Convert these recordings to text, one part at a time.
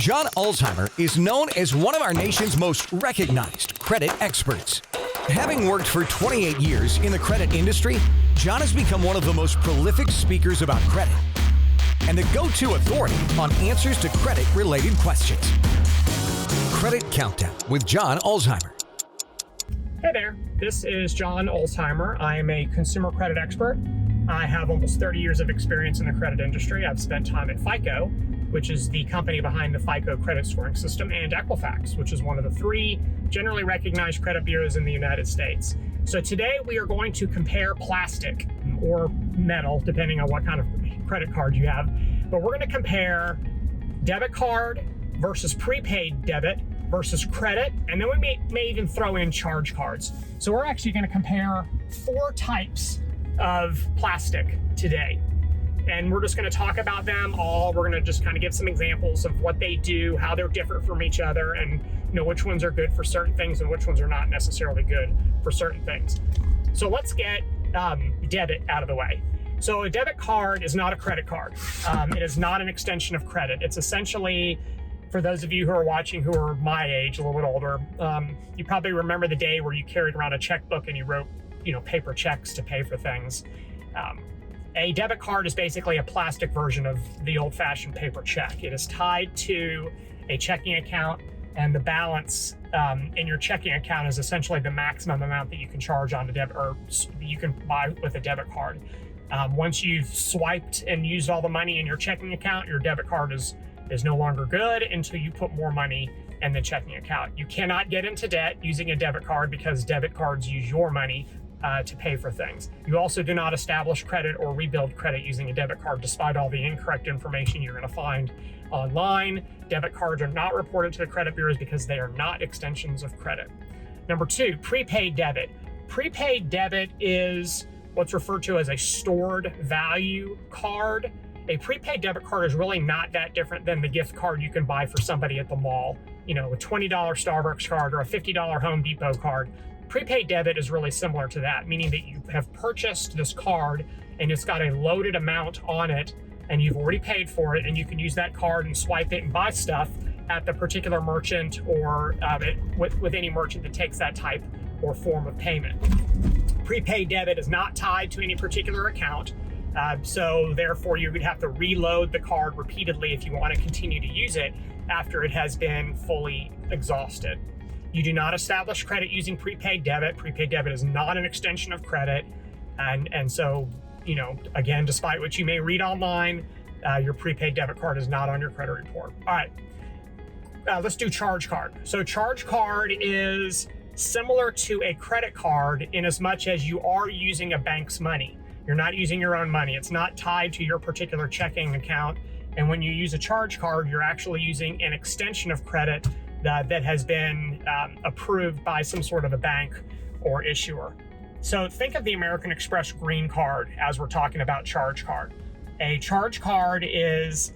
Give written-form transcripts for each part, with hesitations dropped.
John Ulzheimer is known as one of our nation's most recognized credit experts. Having worked for 28 years in the credit industry, John has become one of the most prolific speakers about credit and the go-to authority on answers to credit-related questions. Credit Countdown with John Ulzheimer. Hey there, this is John Ulzheimer. I am a consumer credit expert. I have almost 30 years of experience in the credit industry. I've spent time at FICO, which is the company behind the FICO credit scoring system, and Equifax, which is one of the 3 generally recognized credit bureaus in the United States. So today we are going to compare plastic or metal, depending on what kind of credit card you have. But we're going to compare debit card versus prepaid debit versus credit, and then we may even throw in charge cards. So we're actually going to compare 4 types of plastic today. And we're just going to talk about them all. We're going to just kind of give some examples of what they do, how they're different from each other, and which ones are good for certain things and which ones are not necessarily good for certain things. So let's get debit out of the way. So a debit card is not a credit card. It is not an extension of credit. It's essentially, for those of you who are watching who are my age, a little bit older, you probably remember the day where you carried around a checkbook and you wrote, paper checks to pay for things. A debit card is basically a plastic version of the old-fashioned paper check. It is tied to a checking account, and the balance in your checking account is essentially the maximum amount that you can charge on a debit, or you can buy with a debit card. Once you've swiped and used all the money in your checking account, your debit card is no longer good until you put more money in the checking account. You cannot get into debt using a debit card because debit cards use your money to pay for things. You also do not establish credit or rebuild credit using a debit card, despite all the incorrect information you're going to find online. Debit cards are not reported to the credit bureaus because they are not extensions of credit. Number 2, prepaid debit. Prepaid debit is what's referred to as a stored value card. A prepaid debit card is really not that different than the gift card you can buy for somebody at the mall. A $20 Starbucks card or a $50 Home Depot card. Prepaid debit is really similar to that, meaning that you have purchased this card and it's got a loaded amount on it and you've already paid for it, and you can use that card and swipe it and buy stuff at the particular merchant or with any merchant that takes that type or form of payment. Prepaid debit is not tied to any particular account. So therefore you would have to reload the card repeatedly if you want to continue to use it after it has been fully exhausted. You do not establish credit using prepaid debit. Prepaid debit is not an extension of credit. And so, again, despite what you may read online, your prepaid debit card is not on your credit report. All right, let's do charge card. So charge card is similar to a credit card in as much as you are using a bank's money. You're not using your own money. It's not tied to your particular checking account. And when you use a charge card, you're actually using an extension of credit that has been approved by some sort of a bank or issuer. So think of the American Express green card as we're talking about charge card. A charge card is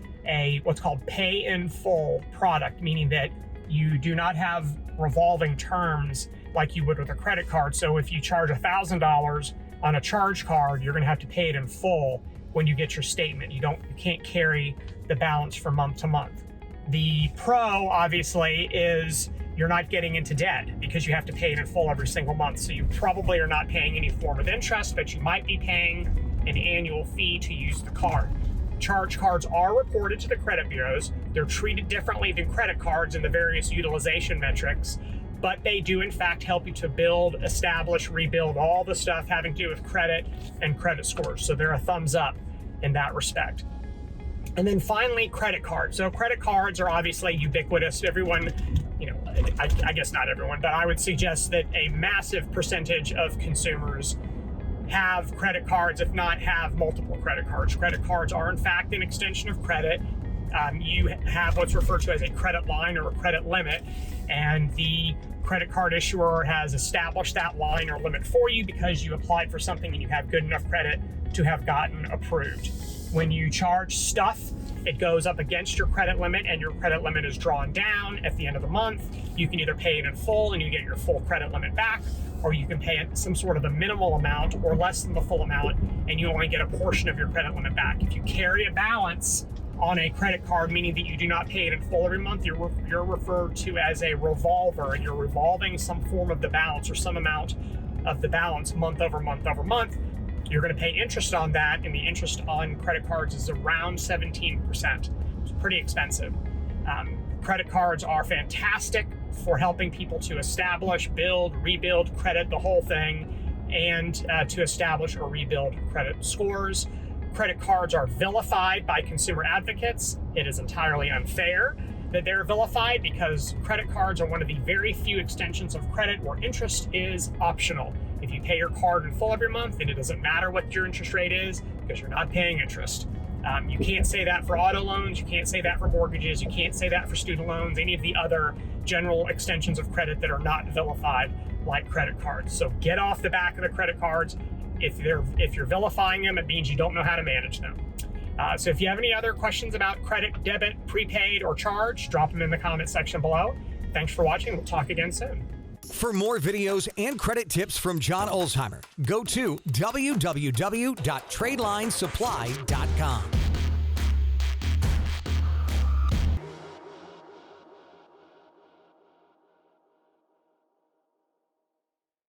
what's called pay in full product, meaning that you do not have revolving terms like you would with a credit card. So if you charge $1,000 on a charge card, you're going to have to pay it in full when you get your statement. You can't carry the balance from month to month. The pro, obviously, is you're not getting into debt because you have to pay it in full every single month. So you probably are not paying any form of interest, but you might be paying an annual fee to use the card. Charge cards are reported to the credit bureaus. They're treated differently than credit cards in the various utilization metrics, but they do in fact help you to build, establish, rebuild all the stuff having to do with credit and credit scores. So they're a thumbs up in that respect. And then finally, credit cards. So credit cards are obviously ubiquitous. Everyone, I guess not everyone, but I would suggest that a massive percentage of consumers have credit cards, if not have multiple credit cards. Credit cards are in fact an extension of credit. You have what's referred to as a credit line or a credit limit, and the credit card issuer has established that line or limit for you because you applied for something and you have good enough credit to have gotten approved. When you charge stuff, it goes up against your credit limit and your credit limit is drawn down at the end of the month. You can either pay it in full and you get your full credit limit back, or you can pay it some sort of a minimal amount or less than the full amount and you only get a portion of your credit limit back. If you carry a balance On a credit card, meaning that you do not pay it in full every month, you're referred to as a revolver, and you're revolving some form of the balance or some amount of the balance month over month over month. You're going to pay interest on that, and the interest on credit cards is around 17%. It's pretty expensive. Credit cards are fantastic for helping people to establish, build, rebuild credit, the whole thing, and to establish or rebuild credit scores. Credit cards are vilified by consumer advocates. It is entirely unfair that they're vilified because credit cards are one of the very few extensions of credit where interest is optional. If you pay your card in full every month, then it doesn't matter what your interest rate is because you're not paying interest. You can't say that for auto loans. You can't say that for mortgages. You can't say that for student loans, any of the other general extensions of credit that are not vilified like credit cards. So get off the back of the credit cards. If you're vilifying them, it means you don't know how to manage them. So if you have any other questions about credit, debit, prepaid, or charge, drop them in the comment section below. Thanks for watching. We'll talk again soon. For more videos and credit tips from John Ulzheimer, go to www.tradelinesupply.com.